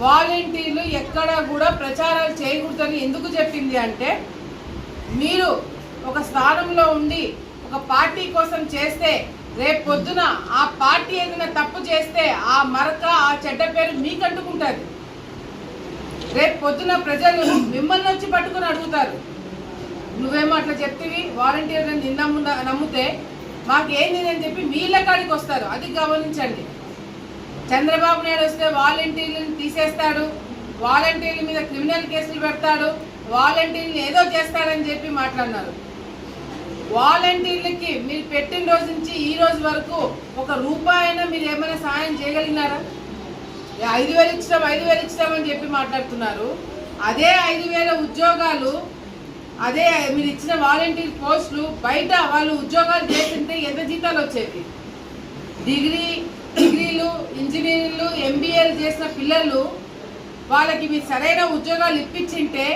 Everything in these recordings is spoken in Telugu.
వాలంటీర్లు ఎక్కడ కూడా ప్రచారాలు చేయకూడదని ఎందుకు చెప్పింది అంటే, మీరు ఒక స్థానంలో ఉండి ఒక పార్టీ కోసం చేస్తే రేపు పొద్దున ఆ పార్టీ ఏదైనా తప్పు చేస్తే ఆ మరక ఆ చెడ్డ పేరు మీకు అంటుకుంటుంది. రేపు పొద్దున ప్రజలు మిమ్మల్ని వచ్చి పట్టుకుని అడుగుతారు, నువ్వేమో అట్లా చెప్తివి, వాలంటీర్లను నిన్న నమ్మితే మాకేంది అని చెప్పి మీళ్ళ కాడికి వస్తారు. అది గమనించండి. చంద్రబాబు నాయుడు వస్తే వాలంటీర్లను తీసేస్తాడు, వాలంటీర్ల మీద క్రిమినల్ కేసులు పెడతాడు, వాలంటీర్లు ఏదో చేస్తాడని చెప్పి మాట్లాడినారు. వాలంటీర్లకి మీరు పెట్టిన రోజు నుంచి ఈ రోజు వరకు ఒక రూపాయైనా మీరు ఏమైనా సహాయం చేయగలిగినారా? 5,000 ఇచ్చామని చెప్పి మాట్లాడుతున్నారు. అదే 5,000 ఉద్యోగాలు, అదే మీరు ఇచ్చిన వాలంటీర్ పోస్టులు బయట వాళ్ళు ఉద్యోగాలు చేస్తుంటే ఎంత జీతాలు వచ్చేవి? డిగ్రీలు, ఇంజనీరింగ్లు, ఎంబీఏలు చేసిన పిల్లలు వాళ్ళకి మీరు సరైన ఉద్యోగాలు ఇప్పించింటే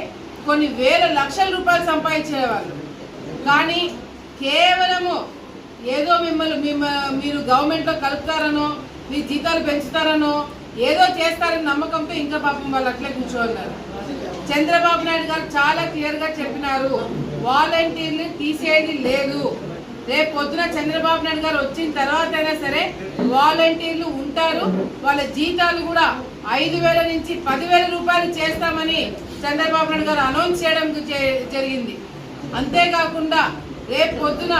కొన్ని వేల లక్షల రూపాయలు సంపాదించేవాళ్ళు. కానీ కేవలము ఏదో మీరు గవర్నమెంట్లో కలుపుతారనో, మీ జీతాలు పెంచుతారనో, ఏదో చేస్తారని నమ్మకంతో ఇంకా పాపం వాళ్ళు అట్లే కూర్చోన్నారు. చంద్రబాబు నాయుడు గారు చాలా క్లియర్గా చెప్పినారు, వాలంటీర్లు తీసేది లేదు. రేపు పొద్దున చంద్రబాబు నాయుడు గారు వచ్చిన తర్వాత అయినా సరే వాలంటీర్లు ఉంటారు. వాళ్ళ జీతాలు కూడా 5,000 నుంచి 10,000 రూపాయలు చేస్తామని చంద్రబాబు నాయుడు గారు అనౌన్స్ చేయడం జరిగింది. అంతేకాకుండా రేపు పొద్దున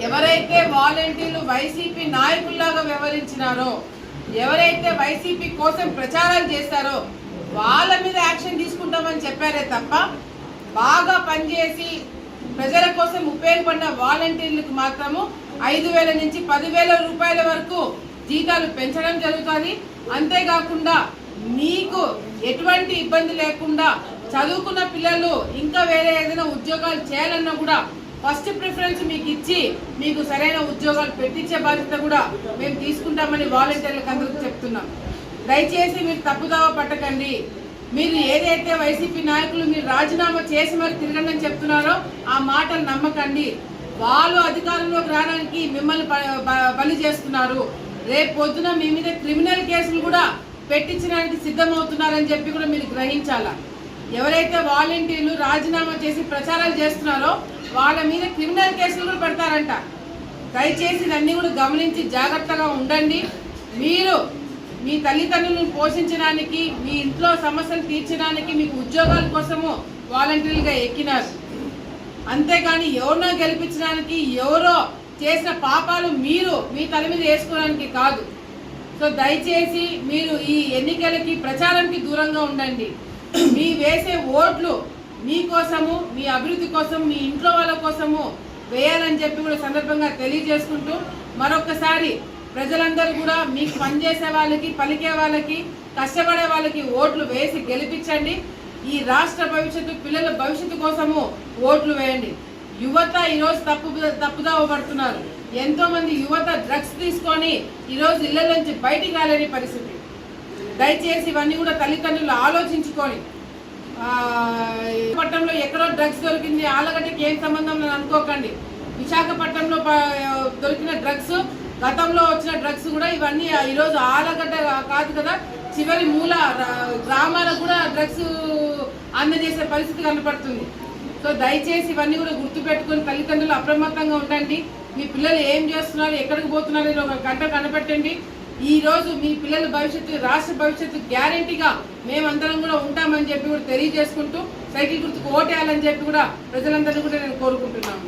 ఎవరైతే వాలంటీర్లు వైసీపీ నాయకుల్లాగా వ్యవహరించినారో, ఎవరైతే వైసీపీ కోసం ప్రచారాలు చేస్తారో వాళ్ళ మీద యాక్షన్ తీసుకుంటామని చెప్పారే తప్ప, బాగా పనిచేసి ప్రజల కోసం ఉపయోగపడిన వాలంటీర్లకు మాత్రము 5,000 నుంచి 10,000 రూపాయల వరకు జీతాలు పెంచడం జరుగుతుంది. అంతేకాకుండా మీకు ఎటువంటి ఇబ్బంది లేకుండా చదువుకున్న పిల్లలు ఇంకా వేరే ఏదైనా ఉద్యోగాలు చేయాలన్నా కూడా ఫస్ట్ ప్రిఫరెన్స్ మీకు ఇచ్చి మీకు సరైన ఉద్యోగాలు పెట్టించే బాధ్యత కూడా మేము తీసుకుంటామని వాలంటీర్లకు అందరికీ చెప్తున్నాం. దయచేసి మీరు తప్పుదావ పట్టకండి. మీరు ఏదైతే వైసీపీ నాయకులు మీరు రాజీనామా చేసి మరి తిరగండి అని చెప్తున్నారో ఆ మాటలు నమ్మకండి. వాళ్ళు అధికారంలోకి రావడానికి మిమ్మల్ని బలి చేస్తున్నారు. రేపు పొద్దున మీ మీద క్రిమినల్ కేసులు కూడా పెట్టించడానికి సిద్ధమవుతున్నారని చెప్పి కూడా మీరు గ్రహించాలా. ఎవరైతే వాలంటీర్లు రాజీనామా చేసి ప్రచారాలు చేస్తున్నారో వాళ్ళ మీద క్రిమినల్ కేసులు కూడా పెడతారంట. దయచేసి ఇవన్నీ కూడా గమనించి జాగ్రత్తగా ఉండండి. మీరు మీ తల్లిదండ్రులను పోషించడానికి, మీ ఇంట్లో సమస్యలు తీర్చడానికి, మీకు ఉద్యోగాల కోసము వాలంటీర్లుగా ఎక్కినారు. అంతేగాని ఎవరినో గెలిపించడానికి, ఎవరో చేసిన పాపాలు మీరు మీ తల మీద వేసుకోవడానికి కాదు. సో దయచేసి మీరు ఈ ఎన్నికలకి ప్రచారానికి దూరంగా ఉండండి. మీ వేసే ఓట్లు మీకోసము, మీ అభివృద్ధి కోసం, మీ ఇంట్లో వాళ్ళ కోసము వేయాలని చెప్పి కూడా సందర్భంగా తెలియజేసుకుంటూ, మరొకసారి ప్రజలందరూ కూడా మీకు పనిచేసే వాళ్ళకి, పలికే వాళ్ళకి, కష్టపడే వాళ్ళకి ఓట్లు వేసి గెలిపించండి. ఈ రాష్ట్ర భవిష్యత్తు, పిల్లల భవిష్యత్తు కోసము ఓట్లు వేయండి. యువత ఈరోజు తప్పుదావ పడుతున్నారు. ఎంతో మంది యువత డ్రగ్స్ తీసుకొని ఈరోజు ఇళ్ల నుంచి బయటికి రాలేని పరిస్థితి. దయచేసి ఇవన్నీ కూడా తల్లిదండ్రులు ఆలోచించుకొని, విశాఖపట్నంలో ఎక్కడో డ్రగ్స్ దొరికింది, ఆలగడ్డకి ఏం సంబంధం అనుకోకండి. విశాఖపట్నంలో దొరికిన డ్రగ్స్, గతంలో వచ్చిన డ్రగ్స్ కూడా ఇవన్నీ ఈరోజు ఆలగడ్డ కాదు కదా, చివరి మూల గ్రామాలకు కూడా డ్రగ్స్ అందజేసే పరిస్థితి కనపడుతుంది. సో దయచేసి ఇవన్నీ కూడా గుర్తుపెట్టుకొని తల్లిదండ్రులు అప్రమత్తంగా ఉండండి. మీ పిల్లలు ఏం చేస్తున్నారు, ఎక్కడికి పోతున్నారు ఒక గంట కనపెట్టండి. ఈ రోజు మీ పిల్లల భవిష్యత్తు, రాష్ట్ర భవిష్యత్తు గ్యారంటీగా మేమందరం కూడా ఉంటామని చెప్పి కూడా తెలియజేసుకుంటూ, సైకిల్ గుర్తుకు ఓటేయాలని చెప్పి కూడా ప్రజలందరినీ కూడా నేను కోరుకుంటున్నాను.